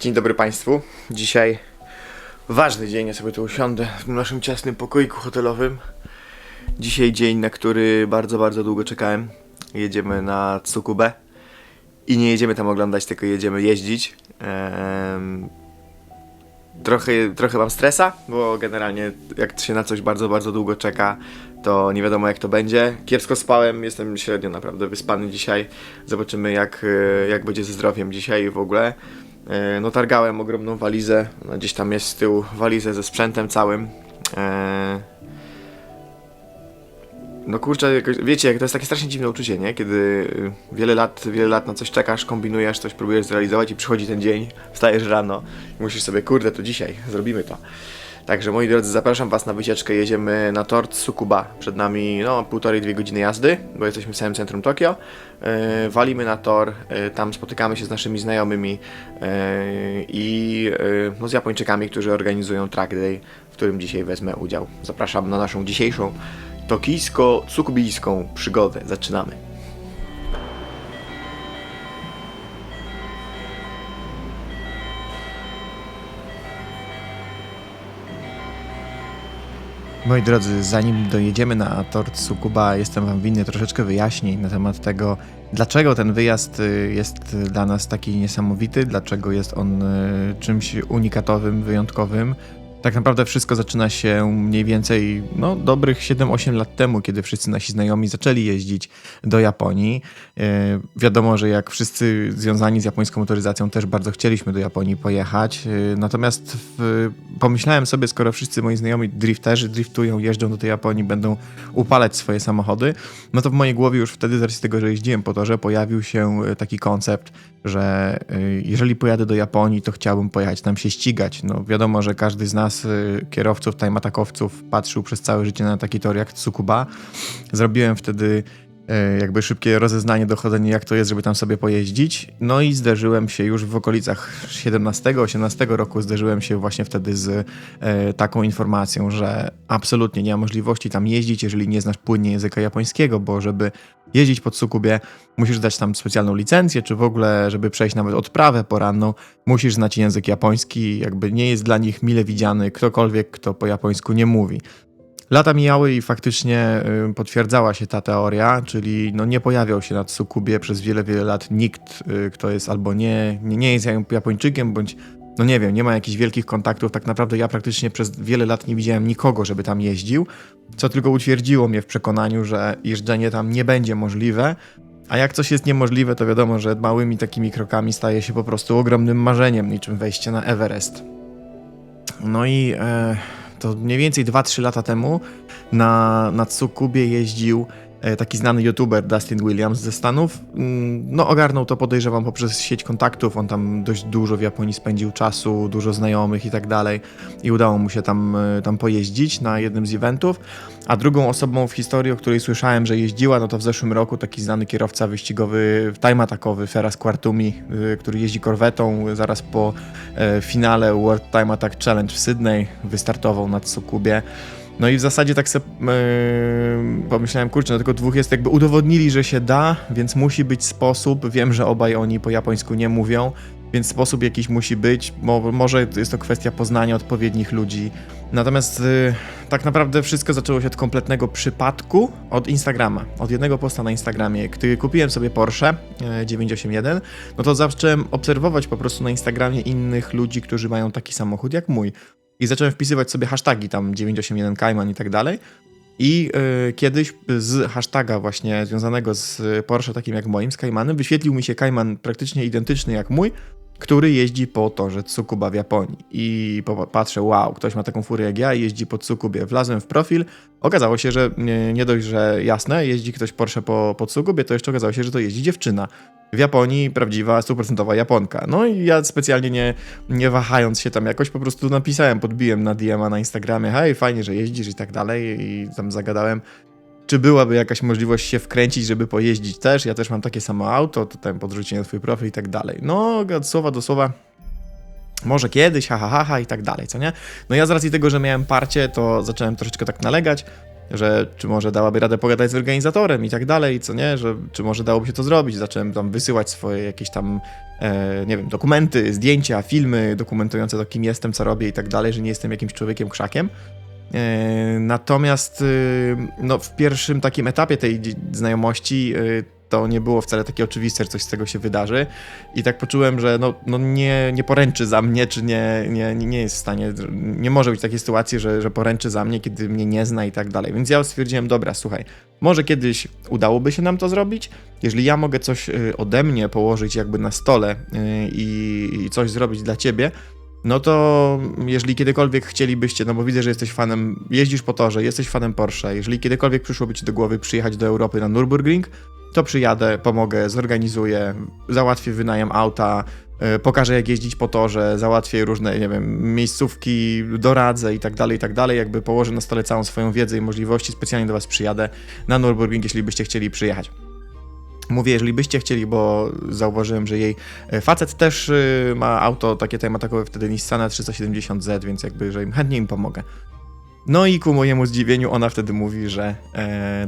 Dzień dobry Państwu. Dzisiaj ważny dzień, ja sobie tu usiądę w naszym ciasnym pokoiku hotelowym. Dzisiaj dzień, na który bardzo, bardzo długo czekałem. Jedziemy na Tsukubę i nie jedziemy tam oglądać, tylko jedziemy jeździć. Trochę mam stresa, bo generalnie jak się na coś bardzo, bardzo długo czeka, to nie wiadomo jak to będzie. Kiepsko spałem, jestem średnio naprawdę wyspany dzisiaj. Zobaczymy jak będzie ze zdrowiem dzisiaj w ogóle. No targałem ogromną walizę, gdzieś tam jest z tyłu walizę ze sprzętem całym. No kurczę, jakoś, wiecie, to jest takie strasznie dziwne uczucie, nie? Kiedy wiele lat na coś czekasz, kombinujesz, coś próbujesz zrealizować i przychodzi ten dzień, wstajesz rano i musisz sobie, kurde, to dzisiaj, zrobimy to. Także moi drodzy, zapraszam Was na wycieczkę, jedziemy na tor Tsukuba. Przed nami 1,5–2 godziny jazdy, bo jesteśmy w samym centrum Tokio. Walimy na tor, tam spotykamy się z naszymi znajomymi i z Japończykami, którzy organizują track day, w którym dzisiaj wezmę udział. Zapraszam na naszą dzisiejszą tokijsko-tsukubijską przygodę. Zaczynamy. Moi drodzy, zanim dojedziemy na tor Tsukuba, jestem Wam winny troszeczkę wyjaśnień na temat tego, dlaczego ten wyjazd jest dla nas taki niesamowity, dlaczego jest on czymś unikatowym, wyjątkowym. Tak naprawdę wszystko zaczyna się mniej więcej dobrych 7-8 lat temu, kiedy wszyscy nasi znajomi zaczęli jeździć do Japonii. Wiadomo, że jak wszyscy związani z japońską motoryzacją też bardzo chcieliśmy do Japonii pojechać. Natomiast pomyślałem sobie, skoro wszyscy moi znajomi drifterzy driftują, jeżdżą do tej Japonii, będą upalać swoje samochody, no to w mojej głowie już wtedy, z racji tego, że jeździłem po torze, pojawił się taki koncept, że jeżeli pojadę do Japonii, to chciałbym pojechać tam się ścigać. No wiadomo, że każdy z nas kierowców, timeatakowców patrzył przez całe życie na taki tor jak Tsukuba. Zrobiłem wtedy jakby szybkie rozeznanie, dochodzenie jak to jest, żeby tam sobie pojeździć. No i zderzyłem się już w okolicach 17-18 roku, zderzyłem się właśnie wtedy z taką informacją, że absolutnie nie ma możliwości tam jeździć, jeżeli nie znasz płynnie języka japońskiego, bo żeby jeździć po Tsukubie, musisz dać tam specjalną licencję, czy w ogóle, żeby przejść nawet odprawę poranną, musisz znać język japoński, jakby nie jest dla nich mile widziany ktokolwiek, kto po japońsku nie mówi. Lata mijały i faktycznie potwierdzała się ta teoria, czyli nie pojawiał się na Tsukubie przez wiele, wiele lat nikt, kto jest albo nie jest Japończykiem, bądź nie wiem, nie ma jakichś wielkich kontaktów. Tak naprawdę ja praktycznie przez wiele lat nie widziałem nikogo, żeby tam jeździł, co tylko utwierdziło mnie w przekonaniu, że jeżdżenie tam nie będzie możliwe, a jak coś jest niemożliwe, to wiadomo, że małymi takimi krokami staje się po prostu ogromnym marzeniem, niczym wejście na Everest. No i to mniej więcej 2-3 lata temu na Tsukubie jeździł taki znany youtuber Dustin Williams ze Stanów. Ogarnął to, podejrzewam, poprzez sieć kontaktów. On tam dość dużo w Japonii spędził czasu, dużo znajomych i tak dalej. I udało mu się tam pojeździć na jednym z eventów. A drugą osobą w historii, o której słyszałem, że jeździła, to w zeszłym roku taki znany kierowca wyścigowy, time-atakowy Ferraz Quartumi, który jeździ korwetą. Zaraz po finale World Time Attack Challenge w Sydney wystartował na Tsukubie. No i w zasadzie tak sobie pomyślałem, kurczę, tylko dwóch jest, jakby udowodnili, że się da, więc musi być sposób. Wiem, że obaj oni po japońsku nie mówią, więc sposób jakiś musi być. Może jest to kwestia poznania odpowiednich ludzi. Natomiast tak naprawdę wszystko zaczęło się od kompletnego przypadku, od Instagrama. Od jednego posta na Instagramie. Gdy kupiłem sobie Porsche 981, to zacząłem obserwować po prostu na Instagramie innych ludzi, którzy mają taki samochód jak mój. I zacząłem wpisywać sobie hashtagi tam 981 Cayman i tak dalej. I kiedyś z hashtaga właśnie związanego z Porsche takim jak moim, z Caymanem, wyświetlił mi się Cayman praktycznie identyczny jak mój, który jeździ po torze Tsukuba w Japonii. I patrzę, wow, ktoś ma taką furę jak ja i jeździ po Tsukubie. Wlazłem w profil, okazało się, że nie dość, że jasne, jeździ ktoś Porsche po Tsukubie, to jeszcze okazało się, że to jeździ dziewczyna. W Japonii prawdziwa, 100% Japonka. No i ja specjalnie nie wahając się tam jakoś, po prostu napisałem, podbiłem na DM-a na Instagramie, hej, fajnie, że jeździsz i tak dalej, i tam zagadałem, czy byłaby jakaś możliwość się wkręcić, żeby pojeździć też, ja też mam takie samo auto, to tam podrzuciłem swój profil i tak dalej. No, od słowa do słowa, może kiedyś, i tak dalej, co nie? No ja z racji tego, że miałem parcie, to zacząłem troszeczkę tak nalegać. że czy może dałaby radę pogadać z organizatorem i tak dalej, co nie, że czy może dałoby się to zrobić. Zacząłem tam wysyłać swoje jakieś tam, nie wiem, dokumenty, zdjęcia, filmy dokumentujące to, kim jestem, co robię i tak dalej, że nie jestem jakimś człowiekiem krzakiem. Natomiast no, w pierwszym takim etapie tej znajomości to nie było wcale takie oczywiste, że coś z tego się wydarzy i tak poczułem, że no nie poręczy za mnie, czy nie jest w stanie, nie może być takiej sytuacji, że poręczy za mnie, kiedy mnie nie zna i tak dalej. Więc ja stwierdziłem, dobra, słuchaj, może kiedyś udałoby się nam to zrobić, jeżeli ja mogę coś ode mnie położyć jakby na stole i coś zrobić dla ciebie, no to jeżeli kiedykolwiek chcielibyście, no bo widzę, że jesteś fanem, jeździsz po torze, jesteś fanem Porsche, jeżeli kiedykolwiek przyszłoby ci do głowy przyjechać do Europy na Nürburgring, to przyjadę, pomogę, zorganizuję, załatwię wynajem auta, pokażę jak jeździć po torze, załatwię różne, nie wiem, miejscówki, doradzę i tak dalej, jakby położę na stole całą swoją wiedzę i możliwości, specjalnie do was przyjadę na Nürburgring, jeśli byście chcieli przyjechać. Mówię, jeżeli byście chcieli, bo zauważyłem, że jej facet też ma auto takie tematakowe, wtedy Nissana 370Z, więc jakby, że chętnie im pomogę. No i ku mojemu zdziwieniu ona wtedy mówi, że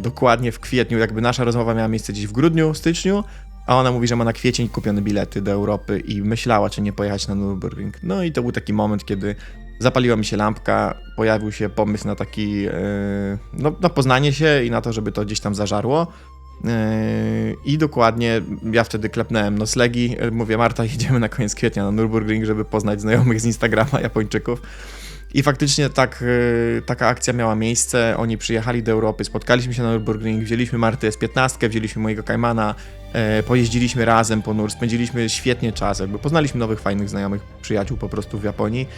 dokładnie w kwietniu, jakby nasza rozmowa miała miejsce gdzieś w grudniu, styczniu, a ona mówi, że ma na kwiecień kupione bilety do Europy i myślała, czy nie pojechać na Nürburgring. No i to był taki moment, kiedy zapaliła mi się lampka, pojawił się pomysł na taki, na poznanie się i na to, żeby to gdzieś tam zażarło. I dokładnie ja wtedy klepnąłem noclegi, mówię, Marta, jedziemy na koniec kwietnia na Nürburgring, żeby poznać znajomych z Instagrama, Japończyków. I faktycznie taka akcja miała miejsce, oni przyjechali do Europy, spotkaliśmy się na Nürburgring, wzięliśmy Martę S15, wzięliśmy mojego Caymana, pojeździliśmy razem po Nur, spędziliśmy świetnie czas, jakby poznaliśmy nowych, fajnych znajomych, przyjaciół po prostu w Japonii.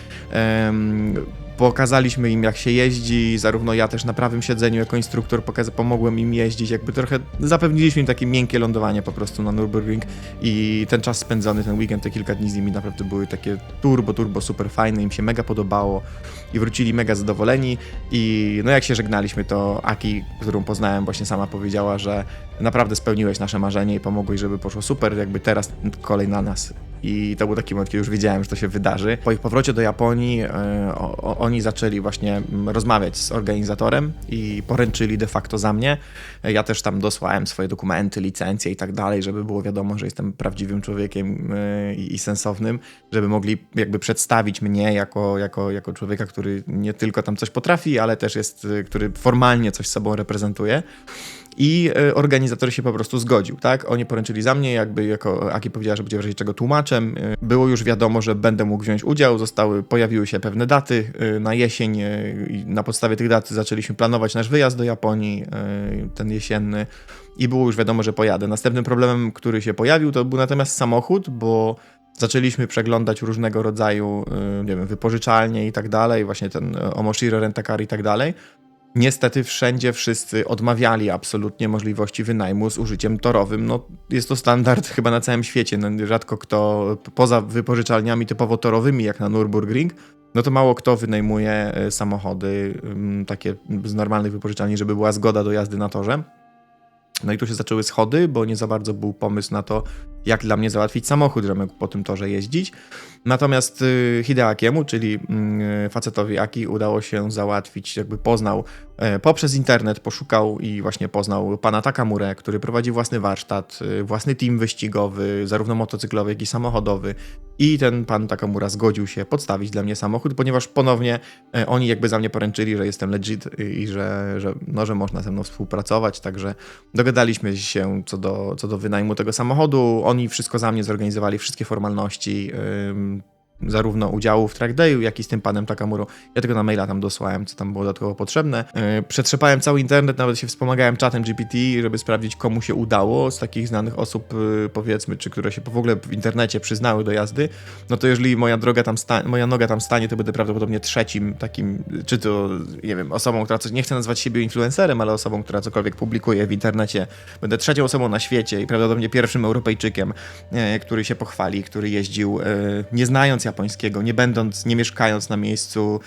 Pokazaliśmy im, jak się jeździ, zarówno ja też na prawym siedzeniu jako instruktor pomogłem im jeździć, jakby trochę zapewniliśmy im takie miękkie lądowanie po prostu na Nürburgring i ten czas spędzony, ten weekend, te kilka dni z nimi naprawdę były takie turbo super fajne, im się mega podobało i wrócili mega zadowoleni i no jak się żegnaliśmy, to Aki, którą poznałem, właśnie sama powiedziała, że naprawdę spełniłeś nasze marzenie i pomogłeś, żeby poszło super, jakby teraz kolej na nas. I to był taki moment, kiedy już wiedziałem, że to się wydarzy. Po ich powrocie do Japonii oni zaczęli właśnie rozmawiać z organizatorem i poręczyli de facto za mnie. Ja też tam dosłałem swoje dokumenty, licencje i tak dalej, żeby było wiadomo, że jestem prawdziwym człowiekiem i sensownym, żeby mogli jakby przedstawić mnie jako człowieka, który nie tylko tam coś potrafi, ale też jest, który formalnie coś sobą reprezentuje. I organizator się po prostu zgodził, tak? Oni poręczyli za mnie, jakby jako Aki powiedziała, że będzie w razie czego tłumaczem. Było już wiadomo, że będę mógł wziąć udział, pojawiły się pewne daty na jesień i na podstawie tych dat zaczęliśmy planować nasz wyjazd do Japonii, ten jesienny i było już wiadomo, że pojadę. Następnym problemem, który się pojawił, to był natomiast samochód, bo zaczęliśmy przeglądać różnego rodzaju, nie wiem, wypożyczalnie i tak dalej, właśnie ten Omoshiro Rent-A-Car i tak dalej. Niestety wszędzie wszyscy odmawiali absolutnie możliwości wynajmu z użyciem torowym. No, jest to standard chyba na całym świecie. No, rzadko kto, poza wypożyczalniami typowo torowymi, jak na Nürburgring, no to mało kto wynajmuje samochody takie z normalnych wypożyczalni, żeby była zgoda do jazdy na torze. No i tu się zaczęły schody, bo nie za bardzo był pomysł na to, jak dla mnie załatwić samochód, żeby mógł po tym torze jeździć. Natomiast Hideakiemu, czyli facetowi Aki, udało się załatwić, jakby poznał poprzez internet, poszukał i właśnie poznał pana Takamurę, który prowadzi własny warsztat, własny team wyścigowy, zarówno motocyklowy, jak i samochodowy. I ten pan Takamura zgodził się podstawić dla mnie samochód, ponieważ ponownie oni jakby za mnie poręczyli, że jestem legit i że można ze mną współpracować, także dogadaliśmy się co do wynajmu tego samochodu. Oni wszystko za mnie zorganizowali, wszystkie formalności, zarówno udziału w track dayu, jak i z tym panem Takamurą. Ja tylko na maila tam dosłałem, co tam było dodatkowo potrzebne. Przetrzepałem cały internet, nawet się wspomagałem czatem GPT, żeby sprawdzić, komu się udało z takich znanych osób, powiedzmy, czy które się w ogóle w internecie przyznały do jazdy. No to jeżeli moja noga tam stanie, to będę prawdopodobnie trzecim takim, czy to, nie wiem, osobą, która nie chce nazwać siebie influencerem, ale osobą, która cokolwiek publikuje w internecie. Będę trzecią osobą na świecie i prawdopodobnie pierwszym Europejczykiem, który się pochwali, który jeździł, nie znając japońskiego, nie mieszkając na miejscu,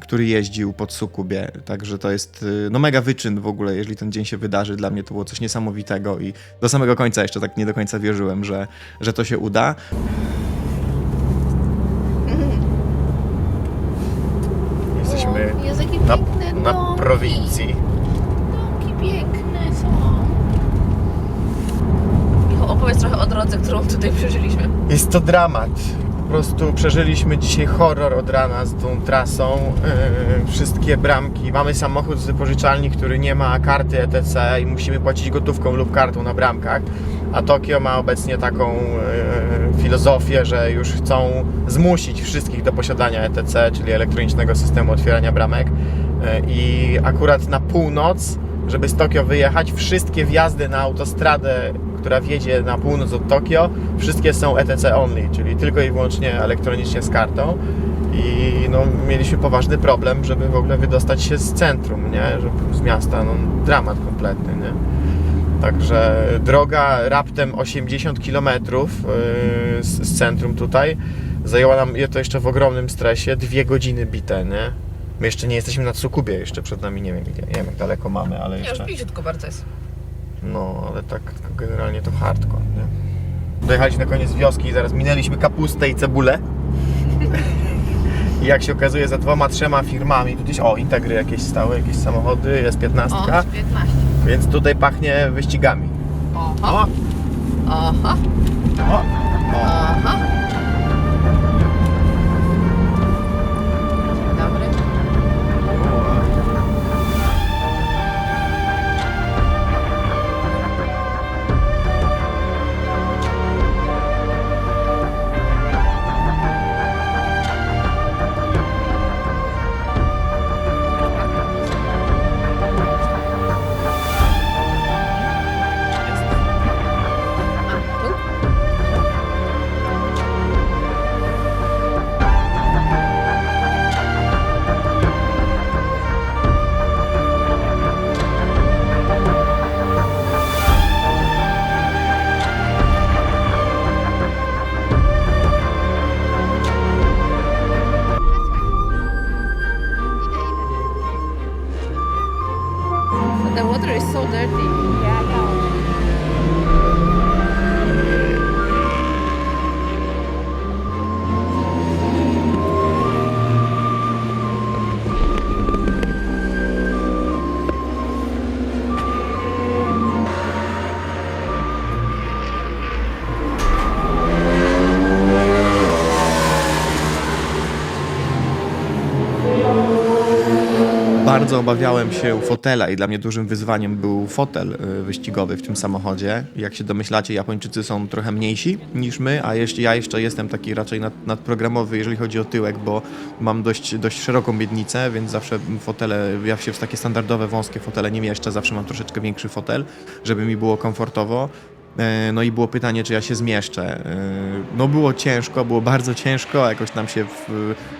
który jeździł pod Sukubie. Także to jest no mega wyczyn w ogóle, jeżeli ten dzień się wydarzy. Dla mnie to było coś niesamowitego i do samego końca jeszcze tak nie do końca wierzyłem, że to się uda. Jest jakiś piękne na domki. prowincji. Domki piękne są. Michał, opowiedz trochę o drodze, którą tutaj przeżyliśmy. Jest to dramat. Po prostu przeżyliśmy dzisiaj horror od rana z tą trasą. Wszystkie bramki. Mamy samochód z wypożyczalni, który nie ma karty ETC i musimy płacić gotówką lub kartą na bramkach. A Tokio ma obecnie taką filozofię, że już chcą zmusić wszystkich do posiadania ETC, czyli elektronicznego systemu otwierania bramek. I akurat na północ, żeby z Tokio wyjechać, wszystkie wjazdy na autostradę, która wjedzie na północ od Tokio, wszystkie są ETC only, czyli tylko i wyłącznie elektronicznie z kartą. I no, mieliśmy poważny problem, żeby w ogóle wydostać się z centrum, nie? Z miasta, no, dramat kompletny, nie? Także droga raptem 80 km z centrum tutaj zajęła nam, to jeszcze w ogromnym stresie, 2 godziny bite, nie? My jeszcze nie jesteśmy na Tsukubie, jeszcze przed nami nie wiem jak daleko mamy, ale Nie, już jeszcze... bliziutko bardzo jest. No, ale tak generalnie to hardcore, nie? Dojechaliśmy na koniec wioski i zaraz minęliśmy kapustę i cebulę. I jak się okazuje, za 2-3 firmami, tu gdzieś, Integry jakieś stały, jakieś samochody, jest 15, O, 15. więc tutaj pachnie wyścigami. Oho. Oho. O! Aha. Dzień dobry. A, tu? The water is so dirty. Yeah, I know. Bardzo obawiałem się fotela i dla mnie dużym wyzwaniem był fotel wyścigowy w tym samochodzie. Jak się domyślacie, Japończycy są trochę mniejsi niż my, a ja jeszcze jestem taki raczej nadprogramowy, jeżeli chodzi o tyłek, bo mam dość szeroką miednicę, więc zawsze fotele, ja się w takie standardowe, wąskie fotele nie mieszczę, zawsze mam troszeczkę większy fotel, żeby mi było komfortowo. No i było pytanie, czy ja się zmieszczę. No było ciężko, było bardzo ciężko, jakoś tam się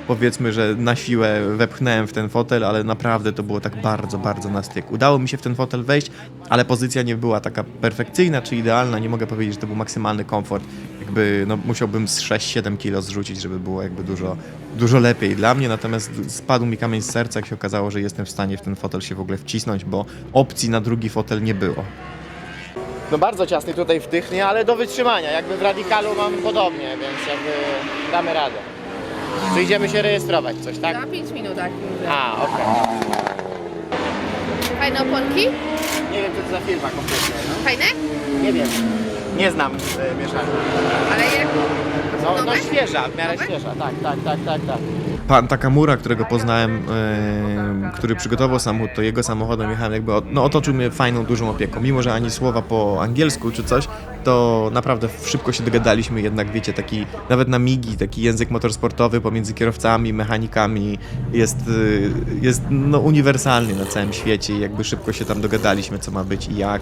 powiedzmy, że na siłę wepchnąłem w ten fotel, ale naprawdę to było tak bardzo, bardzo na styk. Udało mi się w ten fotel wejść, ale pozycja nie była taka perfekcyjna czy idealna, nie mogę powiedzieć, że to był maksymalny komfort. Jakby no, musiałbym z 6-7 kilo zrzucić, żeby było jakby dużo lepiej dla mnie, natomiast spadł mi kamień z serca, jak się okazało, że jestem w stanie w ten fotel się w ogóle wcisnąć, bo opcji na drugi fotel nie było. No bardzo ciasny tutaj wtychnie, ale do wytrzymania. Jakby w Radicalu mamy podobnie, więc jakby damy radę. Czy idziemy się rejestrować coś, tak? Za 5 minut, tak. A, okej. Fajne oponki? Nie wiem, co to za firma kompletnie, no. Fajne? Nie wiem. Nie znam mieszania. Ale jak? No Nowe? świeża, w miarę Nowe? świeża, tak. Pan Takamura, którego poznałem, który przygotował samochód, to jego samochodem jechałem, jakby otoczył mnie fajną, dużą opieką. Mimo że ani słowa po angielsku czy coś, to naprawdę szybko się dogadaliśmy, jednak wiecie, taki, nawet na migi, taki język motorsportowy pomiędzy kierowcami, mechanikami jest no, uniwersalny na całym świecie i jakby szybko się tam dogadaliśmy, co ma być i jak.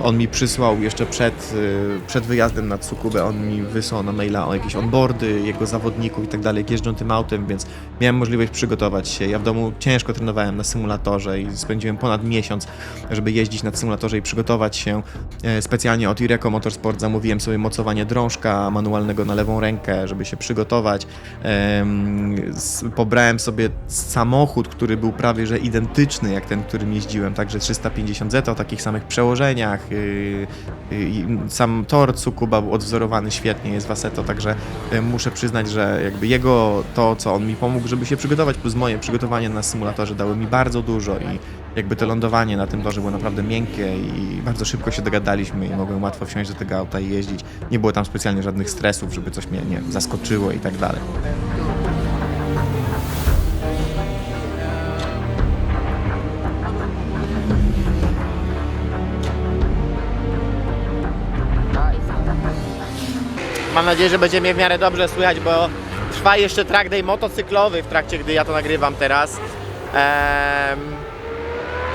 On mi przysłał jeszcze przed wyjazdem na Tsukubę, on mi wysłał na maila o jakieś onboardy jego zawodników i tak dalej, jak jeżdżą tym autem, więc miałem możliwość przygotować się. Ja w domu ciężko trenowałem na symulatorze i spędziłem ponad miesiąc, żeby jeździć na symulatorze i przygotować się. Specjalnie od Ireco Motorsport zamówiłem sobie mocowanie drążka manualnego na lewą rękę, żeby się przygotować. Pobrałem sobie samochód, który był prawie że identyczny jak ten, którym jeździłem, także 350Z o takich samych przełożeniach. Sam tor Tsukuba był odwzorowany świetnie, jest w Assetto, także muszę przyznać, że jakby jego to, co on mi pomógł, żeby się przygotować, plus moje przygotowanie na symulatorze dały mi bardzo dużo i jakby to lądowanie na tym torze było naprawdę miękkie i bardzo szybko się dogadaliśmy i mogłem łatwo wsiąść do tego auta i jeździć. Nie było tam specjalnie żadnych stresów, żeby coś mnie, nie wiem, zaskoczyło i tak dalej. Mam nadzieję, że będzie mnie w miarę dobrze słychać, bo trwa jeszcze track day motocyklowy w trakcie, gdy ja to nagrywam teraz.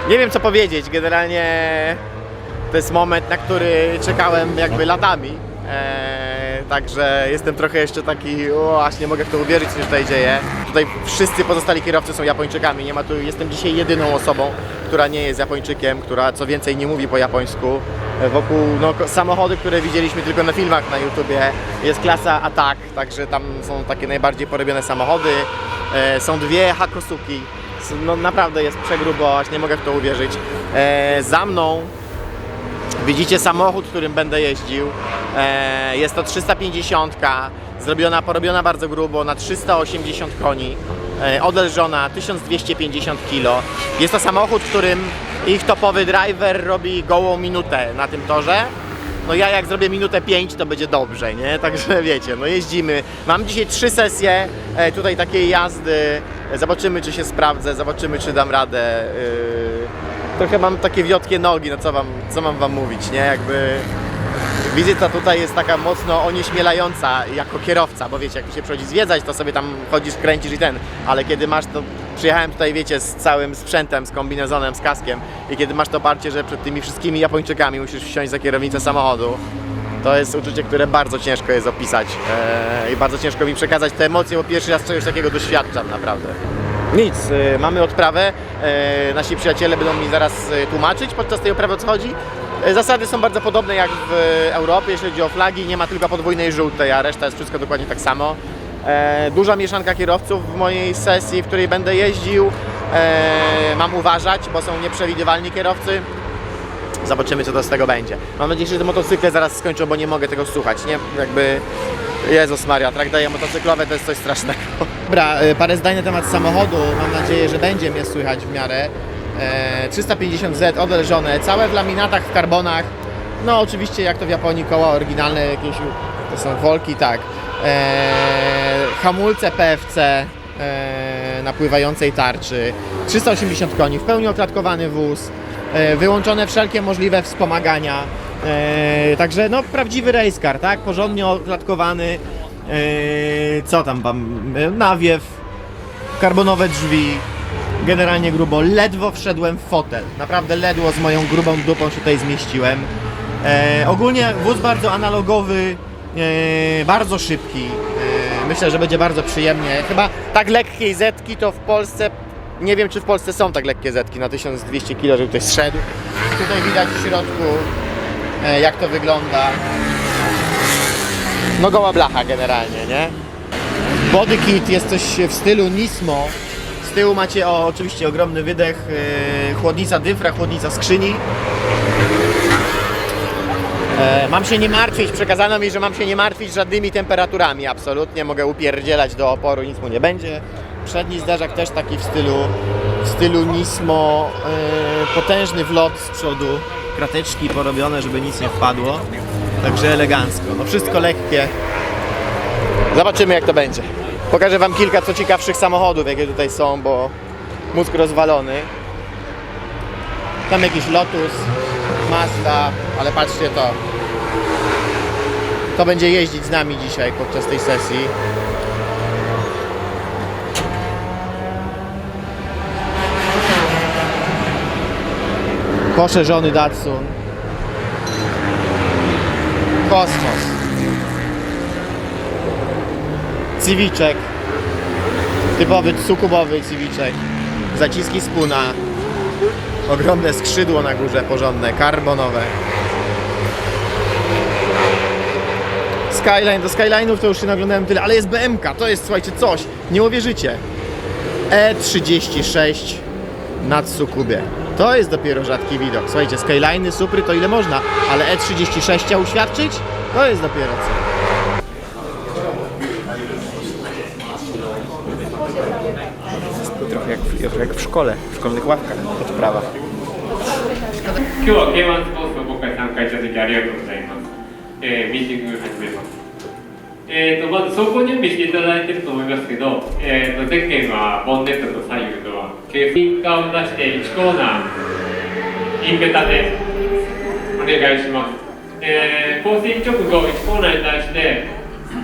Nie wiem co powiedzieć, generalnie to jest moment, na który czekałem jakby latami. Także jestem trochę jeszcze taki, aż nie mogę w to uwierzyć, co się tutaj dzieje. Tutaj wszyscy pozostali kierowcy są Japończykami, nie ma tu, jestem dzisiaj jedyną osobą, która nie jest Japończykiem, która co więcej nie mówi po japońsku. Wokół samochody, które widzieliśmy tylko na filmach na YouTubie, jest klasa Attack, także tam są takie najbardziej porobione samochody. Są dwie Hakosuki, no naprawdę jest przegrubo, aż nie mogę w to uwierzyć. Za mną widzicie samochód, którym będę jeździł. Jest to 350, porobiona bardzo grubo na 380 koni, odelżona 1250 kg. Jest to samochód, którym ich topowy driver robi gołą minutę na tym torze. No ja jak zrobię minutę 5, to będzie dobrze, nie? Także wiecie, no jeździmy. Mam dzisiaj 3 sesje tutaj takiej jazdy. Zobaczymy, czy się sprawdzę, zobaczymy, czy dam radę. Trochę mam takie wiotkie nogi, no co mam wam mówić, nie? Jakby wizyta tutaj jest taka mocno onieśmielająca jako kierowca, bo wiecie, jak tu się przychodzi zwiedzać, to sobie tam chodzisz, kręcisz i ale kiedy masz to, przyjechałem tutaj, wiecie, z całym sprzętem, z kombinezonem, z kaskiem i kiedy masz to parcie, że przed tymi wszystkimi Japończykami musisz wsiąść za kierownicę samochodu, to jest uczucie, które bardzo ciężko jest opisać i bardzo ciężko mi przekazać te emocje, bo pierwszy raz czegoś takiego doświadczam, naprawdę. Nic, mamy odprawę, nasi przyjaciele będą mi zaraz tłumaczyć podczas tej odprawy, o co chodzi. Zasady są bardzo podobne jak w Europie, jeśli chodzi o flagi, nie ma tylko podwójnej żółtej, a reszta jest wszystko dokładnie tak samo. Duża mieszanka kierowców w mojej sesji, w której będę jeździł. Mam uważać, bo są nieprzewidywalni kierowcy. Zobaczymy, co to z tego będzie. Mam nadzieję, że te motocykle zaraz skończą, bo nie mogę tego słuchać, nie? Jakby... Jezus Maria, track daje motocyklowe to jest coś strasznego. Dobra, parę zdań na temat samochodu. Mam nadzieję, że będzie mnie słychać w miarę. 350Z odelżone, całe w laminatach, w karbonach. No oczywiście jak to w Japonii, koła oryginalne, jakieś to są wolki, tak. Hamulce PFC na pływającej tarczy. 380 koni, w pełni oklatkowany wóz. Wyłączone wszelkie możliwe wspomagania. Także no prawdziwy race car, tak? Porządnie oklatkowany. Co tam nawiew, karbonowe drzwi. Generalnie grubo, ledwo wszedłem w fotel. Naprawdę ledwo z moją grubą dupą się tutaj zmieściłem. Ogólnie wóz bardzo analogowy, bardzo szybki. Myślę, że będzie bardzo przyjemnie. Chyba tak lekkiej zetki to w Polsce, nie wiem czy w Polsce są tak lekkie zetki na 1200 kg, żeby ktoś zszedł. Tutaj widać w środku jak to wygląda. No goła blacha generalnie, nie? Body kit jest coś w stylu Nismo. Z tyłu macie oczywiście ogromny wydech, chłodnica dyfra, chłodnica skrzyni. Mam się nie martwić, przekazano mi, że mam się nie martwić żadnymi temperaturami, absolutnie. Mogę upierdzielać do oporu, nic mu nie będzie. Przedni zderzak też taki w stylu Nismo, potężny wlot z przodu, krateczki porobione, żeby nic nie wpadło. Także elegancko, no wszystko lekkie. Zobaczymy jak to będzie. Pokażę wam kilka co ciekawszych samochodów, jakie tutaj są, bo mózg rozwalony. Tam jakiś Lotus, Mazda, ale patrzcie to. To będzie jeździć z nami dzisiaj podczas tej sesji. Poszerzony Datsun. Kosmos. Civiczek. Typowy Tsukubowy Civiczek. Zaciski spuna. Ogromne skrzydło na górze, porządne, karbonowe. Skyline, do Skyline'ów to już się naglądałem tyle, ale jest BMK, to jest, słuchajcie, coś, nie uwierzycie. E36 na Tsukubie. To jest dopiero rzadki widok. Słuchajcie, Skyline'y, Supry to ile można, ale E36 chciał uświadczyć? To jest dopiero co. Trochę jak w szkole, w szkolnych ławkach, odprawa. 今日は K1 スポーツの今回参加いただきありがとうございます。ミーティング始めます。まず走行準備していただいていると思いますけど、ゼッケンはボンネットと左右ドア、ケースカーを出して1コーナー、インベタでお願いします。コースイン直後1コーナーに対して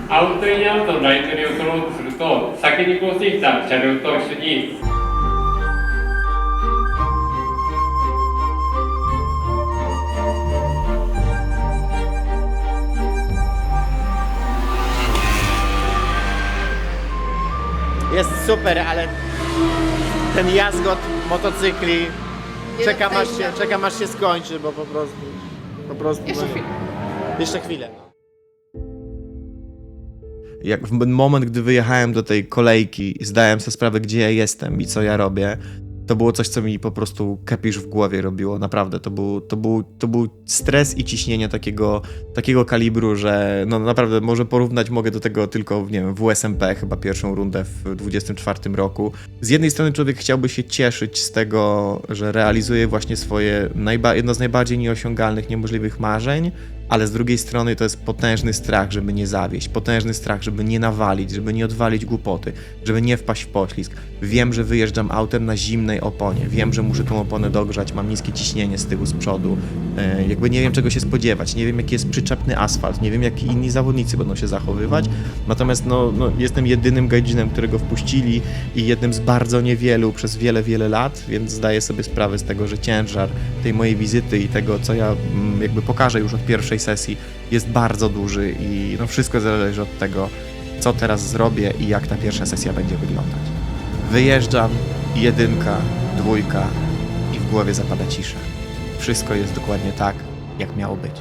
アウトインアウトのライン取りを取ろうとすると、先にコースインした車両と一緒に Jest super, ale ten jazgot motocykli czekam aż się skończy, bo po prostu Jeszcze chwilę. Jeszcze chwilę. No. Jak w moment, gdy wyjechałem do tej kolejki i zdałem sobie sprawę, gdzie ja jestem i co ja robię, to było coś, co mi po prostu kepisz w głowie robiło, naprawdę. To był stres i ciśnienie takiego kalibru, że no naprawdę może porównać mogę do tego tylko, nie wiem, w USMP, chyba pierwszą rundę w 24 roku. Z jednej strony człowiek chciałby się cieszyć z tego, że realizuje właśnie swoje jedno z najbardziej nieosiągalnych, niemożliwych marzeń, ale z drugiej strony to jest potężny strach, żeby nie zawieść, potężny strach, żeby nie nawalić, żeby nie odwalić głupoty, żeby nie wpaść w poślizg. Wiem, że wyjeżdżam autem na zimnej oponie, wiem, że muszę tą oponę dogrzać, mam niskie ciśnienie z tyłu, z przodu, jakby nie wiem, czego się spodziewać, nie wiem, jaki jest przyczepny asfalt, nie wiem, jak inni zawodnicy będą się zachowywać, natomiast no, jestem jedynym gaijinem, którego wpuścili i jednym z bardzo niewielu przez wiele, wiele lat, więc zdaję sobie sprawę z tego, że ciężar tej mojej wizyty i tego, co ja jakby pokażę już od pierwszej sesji, jest bardzo duży i no wszystko zależy od tego, co teraz zrobię i jak ta pierwsza sesja będzie wyglądać. Wyjeżdżam, jedynka, dwójka i w głowie zapada cisza. Wszystko jest dokładnie tak, jak miało być.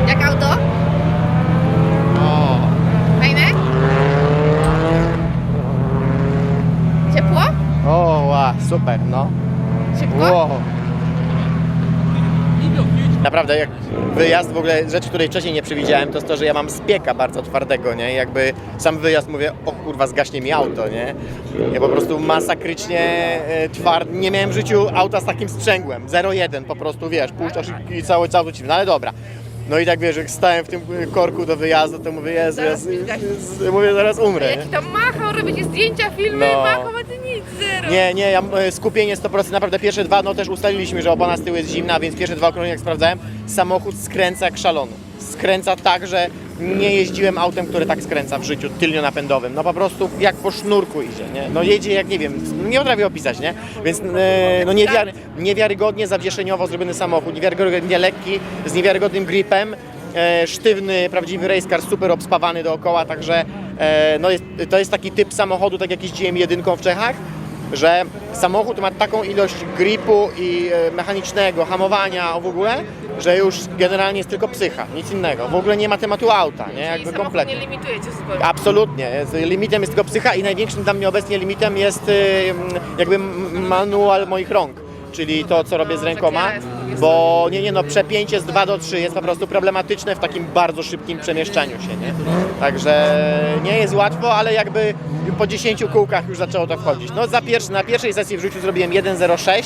Jak auto? O, Fajne? Ciepło? super, no. Szybko? Wow. Naprawdę, jak wyjazd, w ogóle rzecz, której wcześniej nie przewidziałem, to jest to, że ja mam spieka bardzo twardego, nie? Jakby sam wyjazd mówię, o kurwa, zgaśnie mi auto, nie? Ja po prostu masakrycznie twardy, nie miałem w życiu auta z takim sprzęgłem, 0,1 po prostu, wiesz, puszczasz i cały ci, no ale dobra. No i tak wiesz, jak stałem w tym korku do wyjazdu, to mówię, Jezu, mówię, zaraz umrę, nie? Jaki tam machał, robicie zdjęcia, filmy, No. machał, a ty nic, zero. Nie, ja skupienie 100%, naprawdę pierwsze dwa, no też ustaliliśmy, że opona z tyłu jest zimna, więc pierwsze dwa okrążenia jak sprawdzałem, samochód skręca jak szalony. Skręca tak, że nie jeździłem autem, które tak skręca w życiu, tylnionapędowym. No po prostu jak po sznurku idzie, nie? No jedzie jak, nie wiem, nie potrafię opisać, nie? Więc no niewiarygodnie zawieszeniowo zrobiony samochód, niewiarygodnie lekki, z niewiarygodnym gripem, sztywny, prawdziwy racecar, super obspawany dookoła, także no to jest taki typ samochodu, tak jak jeździłem jedynką w Czechach, że samochód ma taką ilość gripu i mechanicznego, hamowania w ogóle, że już generalnie jest tylko psycha, nic innego. W ogóle nie ma tematu auta, nie? Jakby samochód kompletnie. nie limituje cię zupełnie. Absolutnie. Limitem jest tylko psycha i największym dla mnie obecnie limitem jest jakby manual moich rąk, czyli to, co robię z rękoma, bo przepięcie z 2 do 3 jest po prostu problematyczne w takim bardzo szybkim przemieszczaniu się, nie? Także nie jest łatwo, ale jakby po 10 kółkach już zaczęło to wchodzić. No na pierwszej sesji w życiu zrobiłem 1.06,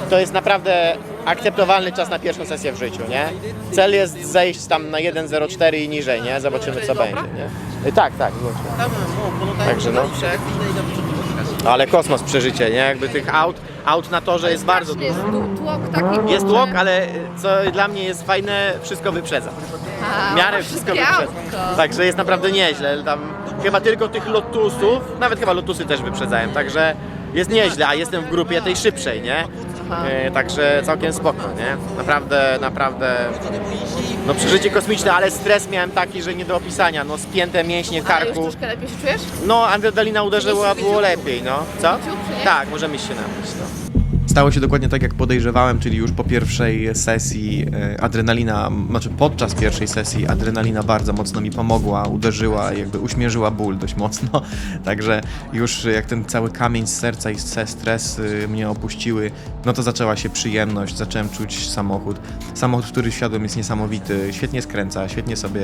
to jest naprawdę akceptowalny czas na pierwszą sesję w życiu, nie? Cel jest zejść tam na 1.04 i niżej, nie? Zobaczymy, co będzie, nie? Tak, włączmy. Także no. No ale kosmos przeżycie, nie? Jakby tych aut na torze jest bardzo dużo. Jest tłok taki. Jest tłok, ale co dla mnie jest fajne, wszystko wyprzedza. W miarę wszystko wyprzedza. Także jest naprawdę nieźle. Tam chyba tylko tych Lotusów, nawet chyba Lotusy też wyprzedzałem, także jest nieźle, a jestem w grupie tej szybszej, nie? Także całkiem spoko, nie? Naprawdę, no przeżycie kosmiczne, ale stres miałem taki, że nie do opisania, no spięte mięśnie A już karku. troszkę lepiej się czujesz? No, adrenalina uderzyła, było lepiej, no. Co? Czy nie? Tak, możemy się napić, no. Stało się dokładnie tak, jak podejrzewałem, czyli już po pierwszej sesji podczas pierwszej sesji adrenalina bardzo mocno mi pomogła, uderzyła, jakby uśmierzyła ból dość mocno, także już jak ten cały kamień z serca i stres mnie opuściły, no to zaczęła się przyjemność, zacząłem czuć samochód, który światłem jest niesamowity, świetnie skręca, świetnie sobie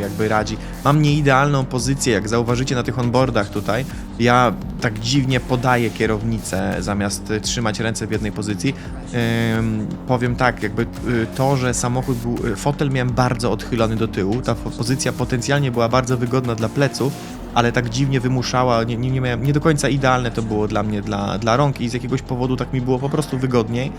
jakby radzi. Mam nieidealną pozycję, jak zauważycie na tych onboardach tutaj, ja tak dziwnie podaję kierownicę, zamiast trzymać ręce w jednej pozycji. Powiem tak, jakby to, że samochód fotel miałem bardzo odchylony do tyłu, ta pozycja potencjalnie była bardzo wygodna dla pleców, ale tak dziwnie wymuszała, nie do końca idealne to było dla mnie, dla rąk i z jakiegoś powodu tak mi było po prostu wygodniej.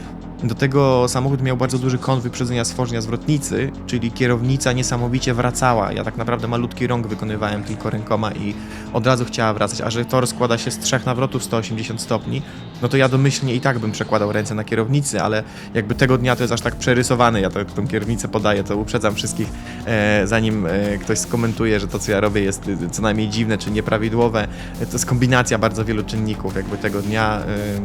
Do tego samochód miał bardzo duży kąt wyprzedzenia stworzenia zwrotnicy, czyli kierownica niesamowicie wracała. Ja tak naprawdę malutki rąk wykonywałem tylko rękoma i od razu chciała wracać, a że tor składa się z 3 nawrotów 180 stopni, no to ja domyślnie i tak bym przekładał ręce na kierownicy, ale jakby tego dnia to jest aż tak przerysowane, ja tą kierownicę podaję, to uprzedzam wszystkich, zanim ktoś skomentuje, że to, co ja robię, jest co najmniej dziwne czy nieprawidłowe. To jest kombinacja bardzo wielu czynników, jakby tego dnia.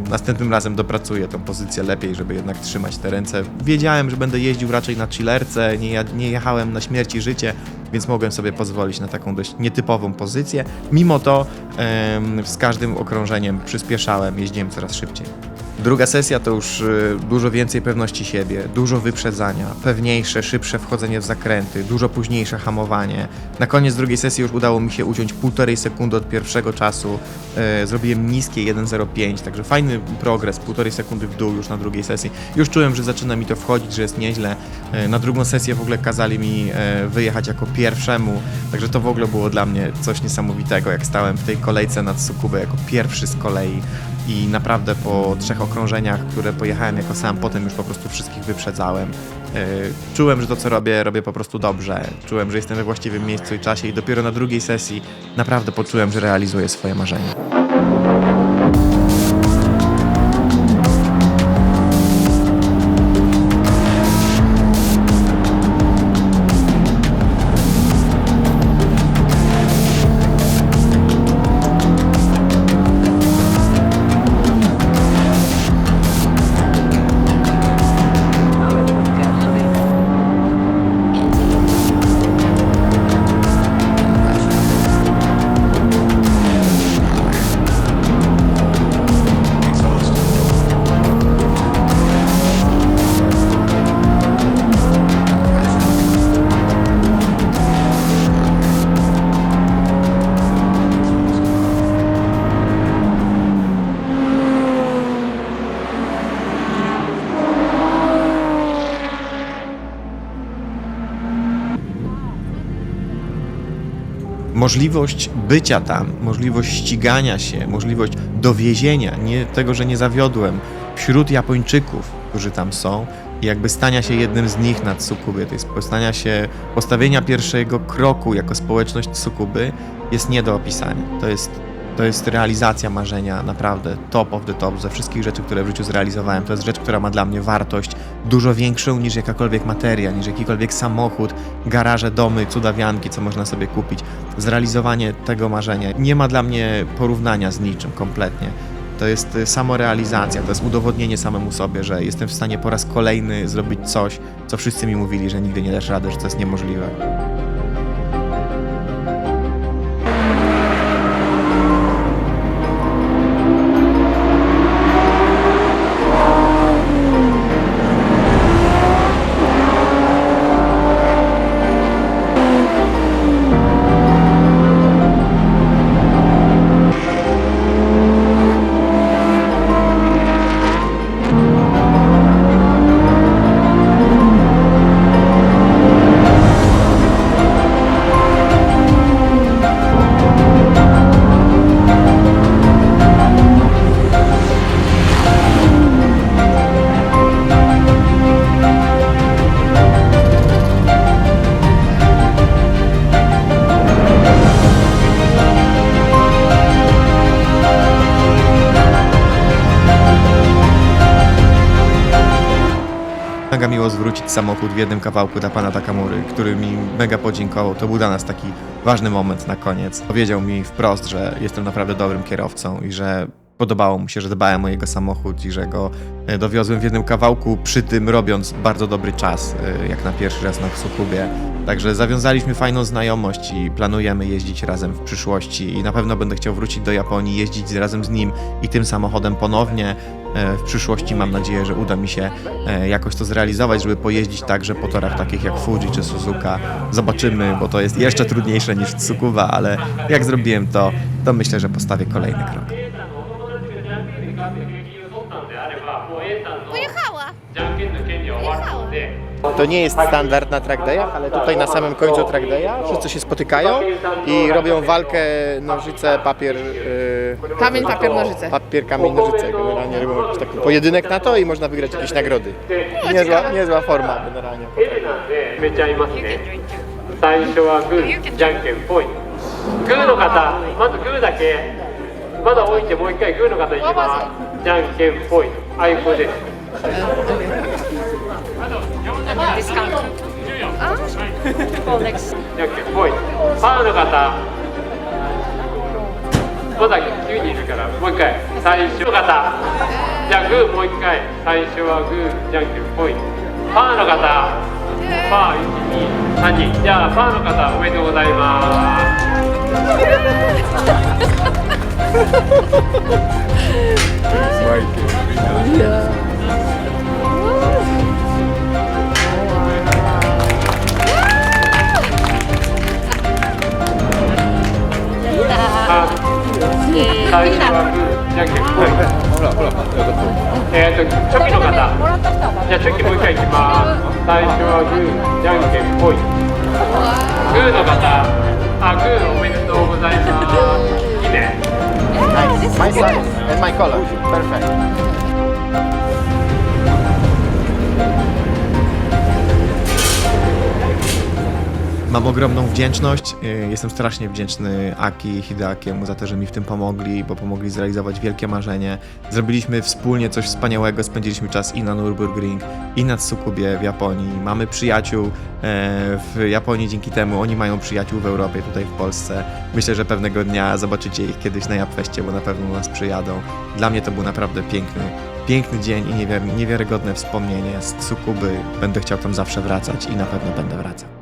Następnym razem dopracuję tą pozycję lepiej, żeby jednak trzymać te ręce. Wiedziałem, że będę jeździł raczej na chillerce, nie jechałem na śmierć i życie, więc mogłem sobie pozwolić na taką dość nietypową pozycję. Mimo to z każdym okrążeniem przyspieszałem, jeździłem coraz szybciej. Druga sesja to już dużo więcej pewności siebie, dużo wyprzedzania, pewniejsze, szybsze wchodzenie w zakręty, dużo późniejsze hamowanie. Na koniec drugiej sesji już udało mi się uciąć 1,5 sekundy od pierwszego czasu. Zrobiłem niskie 1,05, także fajny progres, 1,5 sekundy w dół już na drugiej sesji. Już czułem, że zaczyna mi to wchodzić, że jest nieźle. Na drugą sesję w ogóle kazali mi wyjechać jako pierwszemu, także to w ogóle było dla mnie coś niesamowitego, jak stałem w tej kolejce nad Tsukubę jako pierwszy z kolei. I naprawdę po 3 okrążeniach, które pojechałem jako sam, potem już po prostu wszystkich wyprzedzałem. Czułem, że to, co robię po prostu dobrze. Czułem, że jestem we właściwym miejscu i czasie i dopiero na drugiej sesji naprawdę poczułem, że realizuję swoje marzenie. Możliwość bycia tam, możliwość ścigania się, możliwość dowiezienia, nie tego, że nie zawiodłem, wśród Japończyków, którzy tam są, i jakby stania się jednym z nich na Tsukubie, to jest postawienia pierwszego kroku jako społeczność Tsukuby jest nie do opisania. To jest realizacja marzenia, naprawdę top of the top ze wszystkich rzeczy, które w życiu zrealizowałem. To jest rzecz, która ma dla mnie wartość dużo większą niż jakakolwiek materia, niż jakikolwiek samochód, garaże, domy, cudawianki, co można sobie kupić. Zrealizowanie tego marzenia nie ma dla mnie porównania z niczym kompletnie. To jest samorealizacja, to jest udowodnienie samemu sobie, że jestem w stanie po raz kolejny zrobić coś, co wszyscy mi mówili, że nigdy nie dasz rady, że to jest niemożliwe. Mega miło zwrócić samochód w jednym kawałku dla pana Takamury, który mi mega podziękował. To był dla nas taki ważny moment na koniec. Powiedział mi wprost, że jestem naprawdę dobrym kierowcą i że podobało mu się, że dbałem o jego samochód i że go dowiozłem w jednym kawałku, przy tym robiąc bardzo dobry czas, jak na pierwszy raz na Tsukubie. Także zawiązaliśmy fajną znajomość i planujemy jeździć razem w przyszłości i na pewno będę chciał wrócić do Japonii, jeździć razem z nim i tym samochodem ponownie. W przyszłości mam nadzieję, że uda mi się jakoś to zrealizować, żeby pojeździć także po torach takich jak Fuji czy Suzuka. Zobaczymy, bo to jest jeszcze trudniejsze niż Tsukuba, ale jak zrobiłem to myślę, że postawię kolejny krok. Pojechała! Pojechała! To nie jest standard na track dayach, ale tutaj na samym końcu track daya wszyscy się spotykają i robią walkę nożyce, papier... Kamień, papier, nożyce. Papier, kamień, nożyce. Generalnie robią jakiś taki pojedynek na to i można wygrać jakieś nagrody. Niezła forma generalnie. めちゃいますね。最初はグー、じゃんけんぽい。グーの方、まずグーだけ。まだ置いてもう一回グーの方いきます。じゃんけんぽい。あいこです。 Discount. Oh, next. じゃんけんぽい。パーの方。まだ9人いるからもう一回。最初の方。じゃあグーもう一回。最初はグー、じゃんけんぽい。パーの方。パー1、2、3人。じゃあパーの方おめでとうございます。 最初はグー、じゃんけんぽい。チョキの方。じゃあチョキもう一回いきます。最初はグー、じゃんけんぽい。グーの方。あ、グーおめでとうございます。いいね。 Nice. My size and my color. Perfect. Mam ogromną wdzięczność. Jestem strasznie wdzięczny Aki i Hideakiemu za to, że mi w tym pomogli, bo pomogli zrealizować wielkie marzenie. Zrobiliśmy wspólnie coś wspaniałego, spędziliśmy czas i na Nürburgring, i na Tsukubie w Japonii. Mamy przyjaciół w Japonii dzięki temu, oni mają przyjaciół w Europie, tutaj w Polsce. Myślę, że pewnego dnia zobaczycie ich kiedyś na Japfeście, bo na pewno u nas przyjadą. Dla mnie to był naprawdę piękny dzień i niewiarygodne wspomnienie z Tsukuby. Będę chciał tam zawsze wracać i na pewno będę wracał.